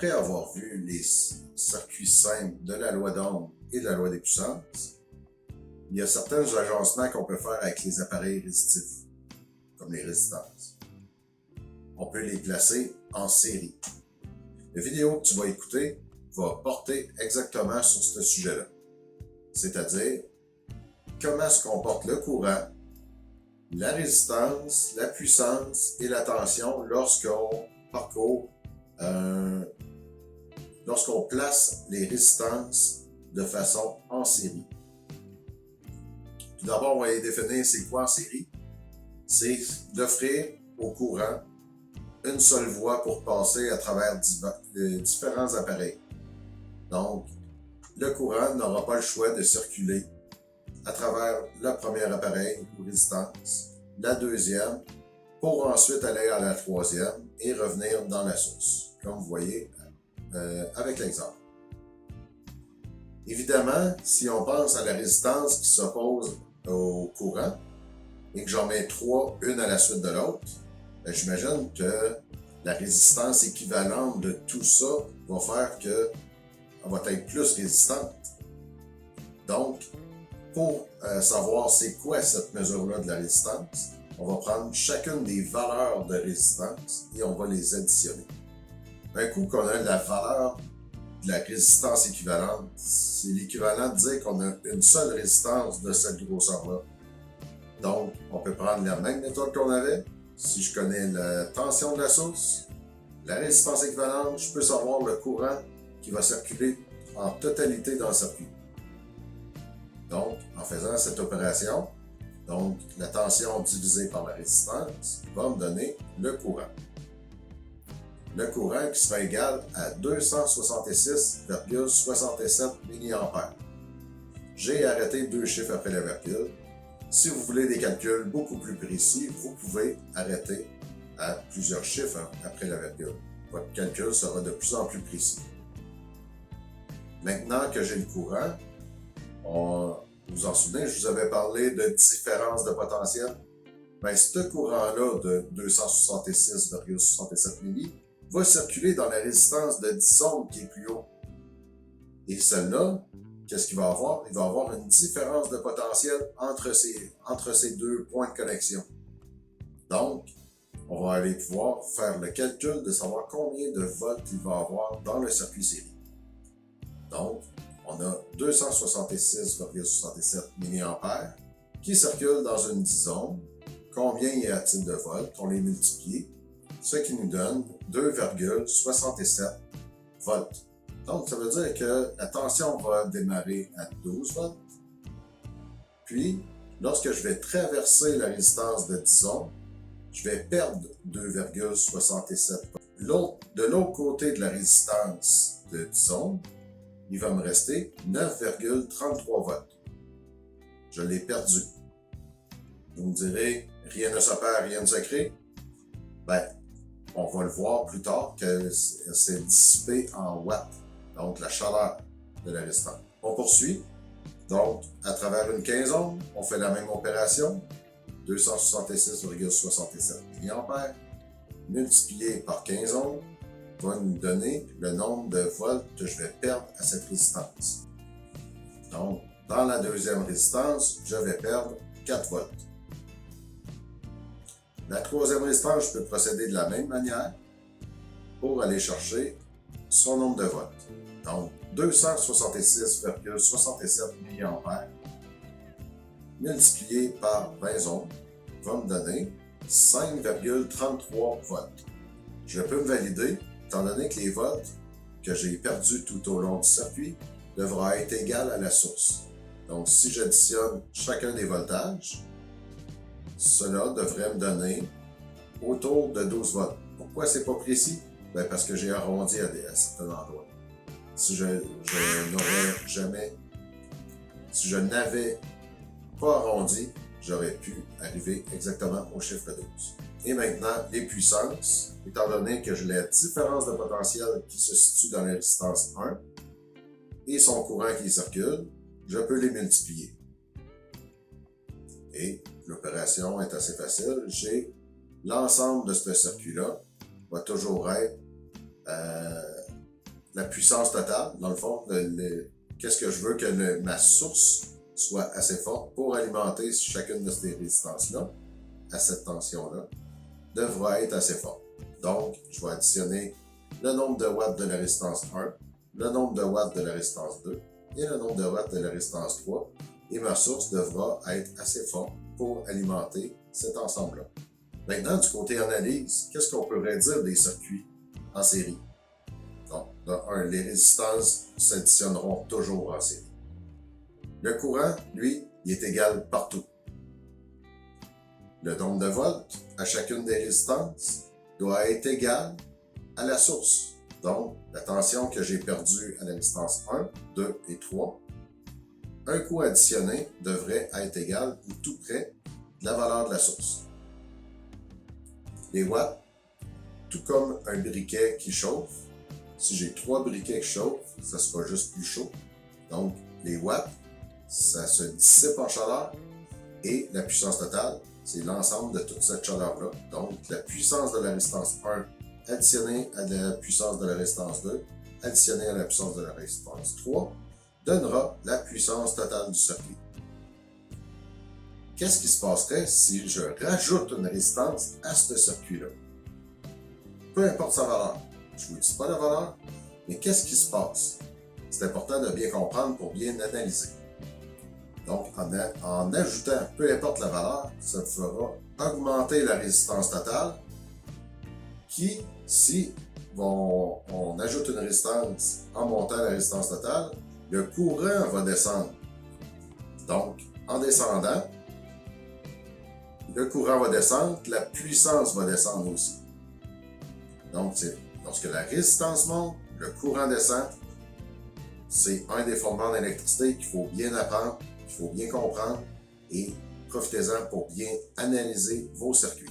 Après avoir vu les circuits simples de la loi d'Ohm et de la loi des puissances, il y a certains agencements qu'on peut faire avec les appareils résistifs, comme les résistances. On peut les placer en série. La vidéo que tu vas écouter va porter exactement sur ce sujet-là. C'est-à-dire, comment se comporte le courant, la résistance, la puissance et la tension lorsqu'on parcourt, lorsqu'on place les résistances de façon en série. Tout d'abord, on va définir c'est quoi en série. C'est d'offrir au courant une seule voie pour passer à travers différents appareils. Donc, le courant n'aura pas le choix de circuler à travers le premier appareil ou résistance, la deuxième, pour ensuite aller à la troisième et revenir dans la source, comme vous voyez avec l'exemple. Évidemment, si on pense à la résistance qui s'oppose au courant et que j'en mets trois, une à la suite de l'autre, j'imagine que la résistance équivalente de tout ça va faire qu'elle va être plus résistante. Donc, pour savoir c'est quoi cette mesure-là de la résistance, on va prendre chacune des valeurs de résistance et on va les additionner. Un coup qu'on a la valeur de la résistance équivalente, c'est l'équivalent de dire qu'on a une seule résistance de cette grosseur-là. Donc, on peut prendre la même méthode qu'on avait. Si je connais la tension de la source, la résistance équivalente, je peux savoir le courant qui va circuler en totalité dans le circuit. Donc, en faisant cette opération, donc la tension divisée par la résistance va me donner le courant. Le courant qui sera égal à 266,67 mA. J'ai arrêté deux chiffres après la virgule. Si vous voulez des calculs beaucoup plus précis, vous pouvez arrêter à plusieurs chiffres après la virgule. Votre calcul sera de plus en plus précis. Maintenant que j'ai le courant, vous vous en souvenez, je vous avais parlé de différence de potentiel. Bien, ce courant-là de 266,67 mA va circuler dans la résistance de 10 ohms qui est plus haut. Et celle-là, qu'est-ce qu'il va avoir? Il va avoir une différence de potentiel entre ces deux points de connexion. Donc, on va aller pouvoir faire le calcul de savoir combien de volts il va avoir dans le circuit série. Donc, on a 266,67 mA qui circulent dans une 10 ohms. Combien y a-t-il de volts? On les multiplie, ce qui nous donne 2,67 volts. Donc, ça veut dire que la tension va démarrer à 12 volts. Puis, lorsque je vais traverser la résistance de 10 ohms, je vais perdre 2,67 volts. De l'autre côté de la résistance de 10 ohms, il va me rester 9,33 volts. Je l'ai perdu. Vous me direz, rien ne se perd, rien ne se crée. Ben, on va le voir plus tard que c'est dissipé en watts, donc la chaleur de la résistance. On poursuit. Donc, à travers une 15 ohms, on fait la même opération. 266,67 mA multiplié par 15 ohms va nous donner le nombre de volts que je vais perdre à cette résistance. Donc, dans la deuxième résistance, je vais perdre 4 volts. La troisième résistance, je peux procéder de la même manière pour aller chercher son nombre de volts. Donc, 266,67 mA multiplié par 20 ohms va me donner 5,33 volts. Je peux me valider, étant donné que les volts que j'ai perdus tout au long du circuit devra être égal à la source. Donc, si j'additionne chacun des voltages, cela devrait me donner autour de 12 volts. Pourquoi c'est pas précis? Bien, parce que j'ai arrondi à certains endroits. Si je n'avais pas arrondi, j'aurais pu arriver exactement au chiffre 12. Et maintenant, les puissances, étant donné que j'ai la différence de potentiel qui se situe dans la résistance 1 et son courant qui circule, je peux les multiplier. Et l'opération est assez facile. J'ai l'ensemble de ce circuit-là va toujours être la puissance totale, dans le fond, qu'est-ce que je veux que ma source soit assez forte pour alimenter chacune de ces résistances-là, à cette tension-là, devra être assez forte. Donc, je vais additionner le nombre de watts de la résistance 1, le nombre de watts de la résistance 2 et le nombre de watts de la résistance 3, et ma source devra être assez forte pour alimenter cet ensemble-là. Maintenant, du côté analyse, qu'est-ce qu'on pourrait dire des circuits en série? Donc, de 1, les résistances s'additionneront toujours en série. Le courant, lui, il est égal partout. Le nombre de volts à chacune des résistances doit être égal à la source. Donc, la tension que j'ai perdue à la résistance 1, 2 et 3, un coût additionné devrait être égal ou tout près de la valeur de la source. Les watts, tout comme un briquet qui chauffe, si j'ai 3 briquets qui chauffent, ça sera juste plus chaud. Donc, les watts, ça se dissipe en chaleur et la puissance totale, c'est l'ensemble de toute cette chaleur-là. Donc, la puissance de la résistance 1 additionnée à la puissance de la résistance 2, additionnée à la puissance de la résistance 3, donnera la puissance totale du circuit. Qu'est-ce qui se passerait si je rajoute une résistance à ce circuit-là? Peu importe sa valeur. Je ne vous dis pas la valeur, mais qu'est-ce qui se passe? C'est important de bien comprendre pour bien analyser. Donc, en ajoutant peu importe la valeur, ça fera augmenter la résistance totale qui, si on ajoute une résistance en montant la résistance totale, le courant va descendre. Donc, en descendant, le courant va descendre, la puissance va descendre aussi. Donc, lorsque la résistance monte, le courant descend. C'est un des fondements d'électricité qu'il faut bien apprendre, qu'il faut bien comprendre et profitez-en pour bien analyser vos circuits.